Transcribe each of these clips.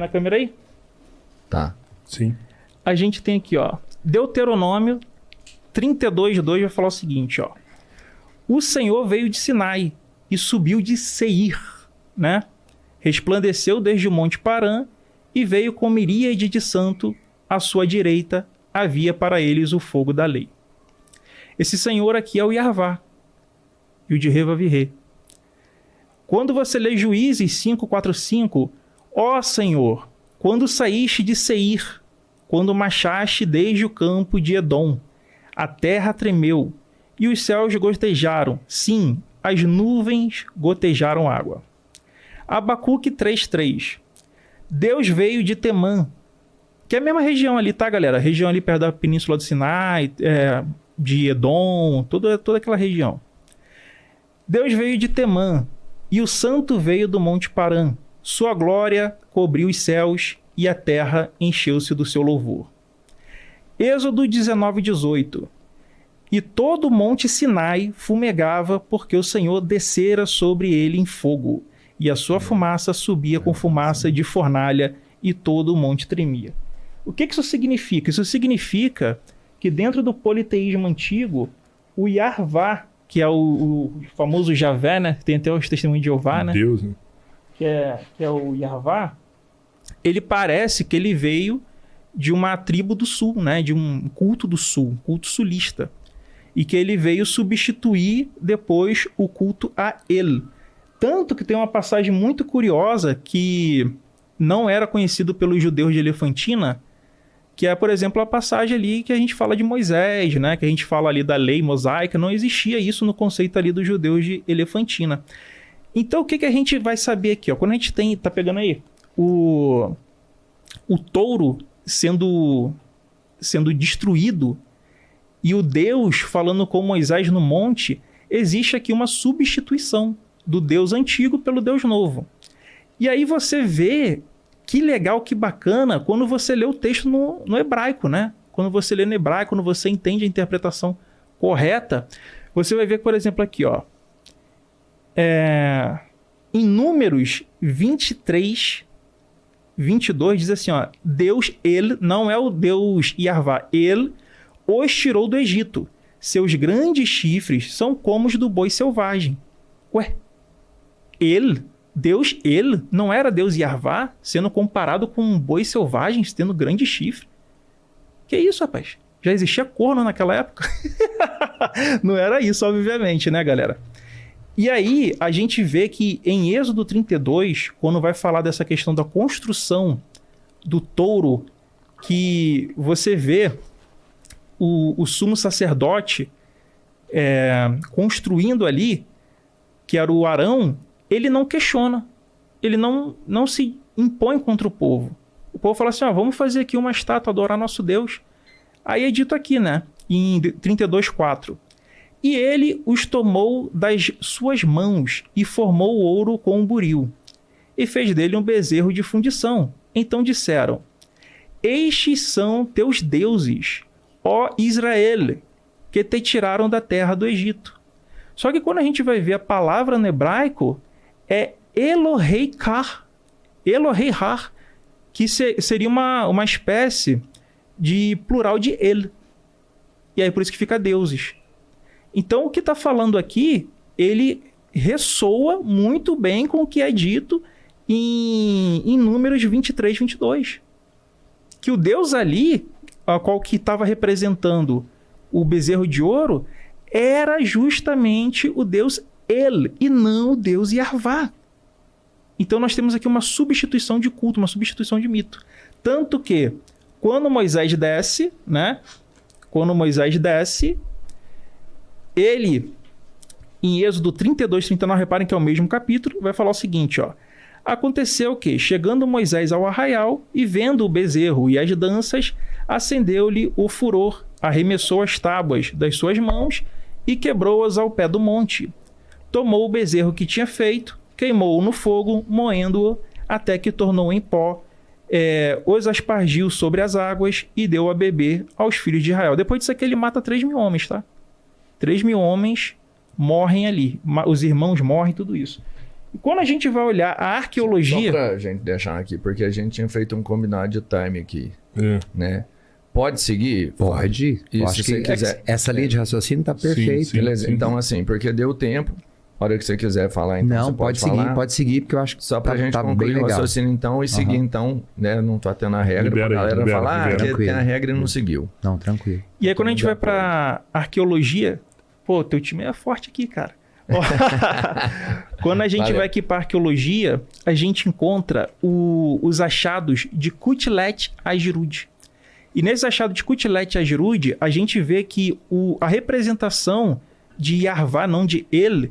Na câmera aí? Tá. Sim. A gente tem aqui, ó, Deuteronômio 32:2 vai falar o seguinte, ó. O Senhor veio de Sinai e subiu de Seir, né? Resplandeceu desde o monte Parã e veio com miríade de santo à sua direita, havia para eles o fogo da lei. Esse Senhor aqui é o Yarvá, e o de Revavirê. Quando você lê Juízes 5:4-5, ó Senhor, quando saíste de Seir, quando marchaste desde o campo de Edom, a terra tremeu e os céus gotejaram. Sim, as nuvens gotejaram água. Abacuque 3:3. Deus veio de Temã, que é a mesma região ali, tá, galera? A região ali perto da Península do Sinai, de Edom, toda aquela região. Deus veio de Temã e o santo veio do monte Parã. Sua glória cobriu os céus e a terra encheu-se do seu louvor. Êxodo 19:18. E todo o monte Sinai fumegava, porque o Senhor descera sobre ele em fogo, e a sua fumaça subia com fumaça de fornalha, e todo o monte tremia. O que isso significa? Isso significa que dentro do politeísmo antigo, o Yarvá, que é o famoso Javé, né? Tem até os testemunhos de Jeová, né? Deus, né? Que é o Yarvá, ele parece que ele veio de uma tribo do sul, né? De um culto do sul, um culto sulista. E que ele veio substituir depois o culto a El. Tanto que tem uma passagem muito curiosa que não era conhecido pelos judeus de Elefantina, que é, por exemplo, a passagem ali que a gente fala de Moisés, né? Que a gente fala ali da lei mosaica. Não existia isso no conceito ali dos judeus de Elefantina. Então, o que a gente vai saber aqui? Ó? Quando a gente tá pegando aí o touro sendo destruído e o Deus falando com Moisés no monte, existe aqui uma substituição do Deus antigo pelo Deus novo. E aí você vê que legal, que bacana, quando você lê o texto no hebraico, né? Quando você lê no hebraico, quando você entende a interpretação correta, você vai ver, por exemplo, aqui, ó. Em Números 23:22 diz assim, ó. Deus, ele, não é o Deus Yarvá, ele os tirou do Egito. Seus grandes chifres são como os do boi selvagem. Ué, Deus, ele, não era Deus Yarvá sendo comparado com um boi selvagem tendo grande chifre? Que isso, rapaz? Já existia corno naquela época? Não era isso, obviamente, né, galera? E aí, a gente vê que em Êxodo 32, quando vai falar dessa questão da construção do touro, que você vê o sumo sacerdote construindo ali, que era o Arão, ele não questiona, ele não se impõe contra o povo. O povo fala assim, vamos fazer aqui uma estátua, adorar nosso Deus. Aí é dito aqui, né, em 32:4. E ele os tomou das suas mãos e formou o ouro com um buril, e fez dele um bezerro de fundição. Então disseram, estes são teus deuses, ó Israel, que te tiraram da terra do Egito. Só que quando a gente vai ver a palavra no hebraico, é Elohei-Kar, Elohei-Har, que seria uma espécie de plural de El. E aí por isso que fica deuses. Então o que está falando aqui, ele ressoa muito bem com o que é dito em Números 23:22. Que o Deus ali, a qual que estava representando o bezerro de ouro, era justamente o Deus El, e não o Deus Yarvá. Então nós temos aqui uma substituição de culto, uma substituição de mito. Tanto que, quando Moisés desce, né? Quando Moisés desce, ele, em Êxodo 32:39, reparem que é o mesmo capítulo, vai falar o seguinte, ó. Aconteceu que, chegando Moisés ao arraial e vendo o bezerro e as danças, acendeu-lhe o furor, arremessou as tábuas das suas mãos e quebrou-as ao pé do monte. Tomou o bezerro que tinha feito, queimou-o no fogo, moendo-o, até que tornou em pó, os aspargiu sobre as águas e deu a beber aos filhos de Israel. Depois disso aqui ele mata 3.000 homens, tá? 3.000 homens morrem ali. Os irmãos morrem, tudo isso. Quando a gente vai olhar a arqueologia... Só pra gente deixar aqui, porque a gente tinha feito um combinado de time aqui, né? Pode seguir? Pode. E Eu se acho você que quiser. essa linha de raciocínio tá perfeita. Sim, Beleza? sim. Então, assim, porque deu tempo. A hora que você quiser falar, então Não, você pode seguir, falar. pode seguir, porque eu acho que Só pra gente tá concluir bem o legal. raciocínio, então, e seguir, então, né? Não tá tendo a regra, Libera pra aí, galera libera, falar, libera. que tem a Tranquilo. regra e não seguiu. Não, tranquilo. E aí quando a gente De vai acordo. pra arqueologia... Pô, teu time é forte aqui, cara. Quando a gente Valeu. vai aqui para arqueologia, a gente encontra os achados de Kutlet Ajirud. E nesse achado de Kutlet Ajirud, a gente vê que a representação de Yarvá, não de El,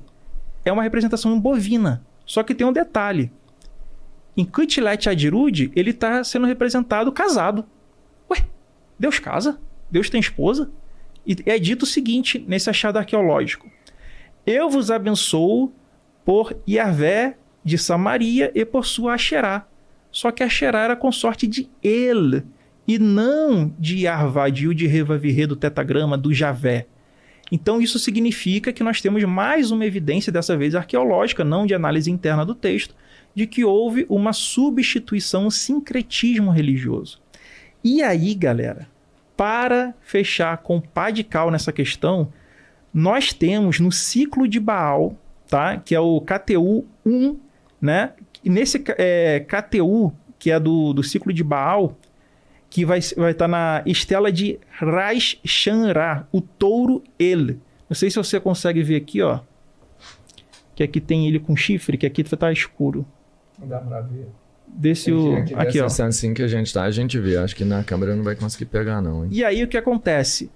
é uma representação bovina. Só que tem um detalhe. Em Kutlet Ajirud, ele está sendo representado casado. Ué, Deus casa? Deus tem esposa? E é dito o seguinte nesse achado arqueológico. Eu vos abençoo por Yahvé de Samaria e por sua Asherá. Só que Asherá era consorte de El, e não de Yarvá, de Yud-Re, Vav-Re, do tetagrama, do Javé. Então isso significa que nós temos mais uma evidência, dessa vez arqueológica, não de análise interna do texto, de que houve uma substituição, um sincretismo religioso. E aí, galera, para fechar com pá de cal nessa questão, nós temos no ciclo de Baal, tá? Que é o KTU 1, né? E nesse KTU, que é do ciclo de Baal, que vai estar na estela de Rais Shanra, o touro El. Não sei se você consegue ver aqui, ó. Que aqui tem ele com chifre, que aqui tá escuro. Não dá pra ver. Aqui, ó. Assim que a gente vê. Acho que na câmera não vai conseguir pegar, não, hein? E aí o que acontece?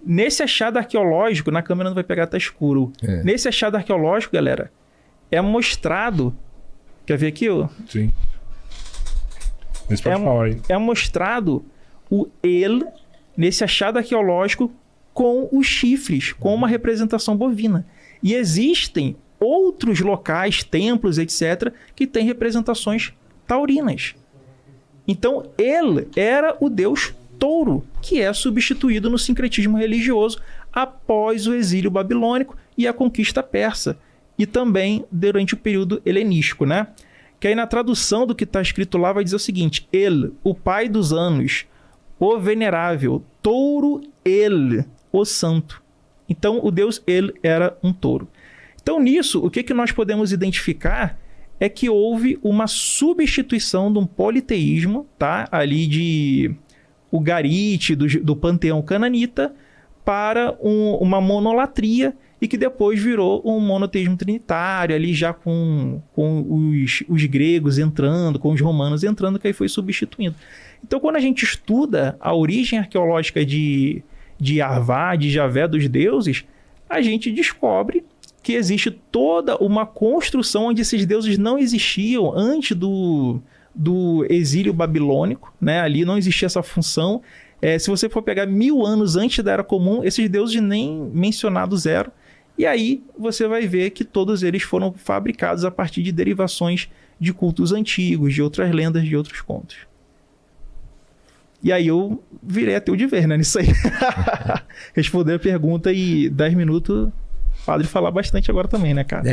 Nesse achado arqueológico, na câmera não vai pegar, tá escuro. Nesse achado arqueológico, galera, é mostrado... Quer ver aqui, ó? Sim. Mas pode falar aí. É mostrado o El, nesse achado arqueológico, com os chifres, com uma representação bovina. E existem outros locais, templos, etc., que têm representações taurinas. Então, El era o deus touro, que é substituído no sincretismo religioso após o exílio babilônico e a conquista persa, e também durante o período helenístico, né? Que aí na tradução do que está escrito lá vai dizer o seguinte: El, o pai dos anos, o venerável, touro El, o santo. Então o deus El era um touro. Então nisso, o que nós podemos identificar é que houve uma substituição de um politeísmo, tá? Ali de Ugarit, do panteão cananita, para uma monolatria, e que depois virou um monoteísmo trinitário, ali já com os gregos entrando, com os romanos entrando, que aí foi substituindo. Então, quando a gente estuda a origem arqueológica de Yarvá, de Javé, dos deuses, a gente descobre que existe toda uma construção onde esses deuses não existiam antes do exílio babilônico, né? Ali não existia essa função. Se você for pegar 1000 anos antes da Era Comum, esses deuses nem mencionados eram. E aí você vai ver que todos eles foram fabricados a partir de derivações de cultos antigos, de outras lendas, de outros contos. E aí eu virei ateu de ver, né? Nisso aí. Responder a pergunta e 10 minutos, o padre falar bastante agora também, né, cara?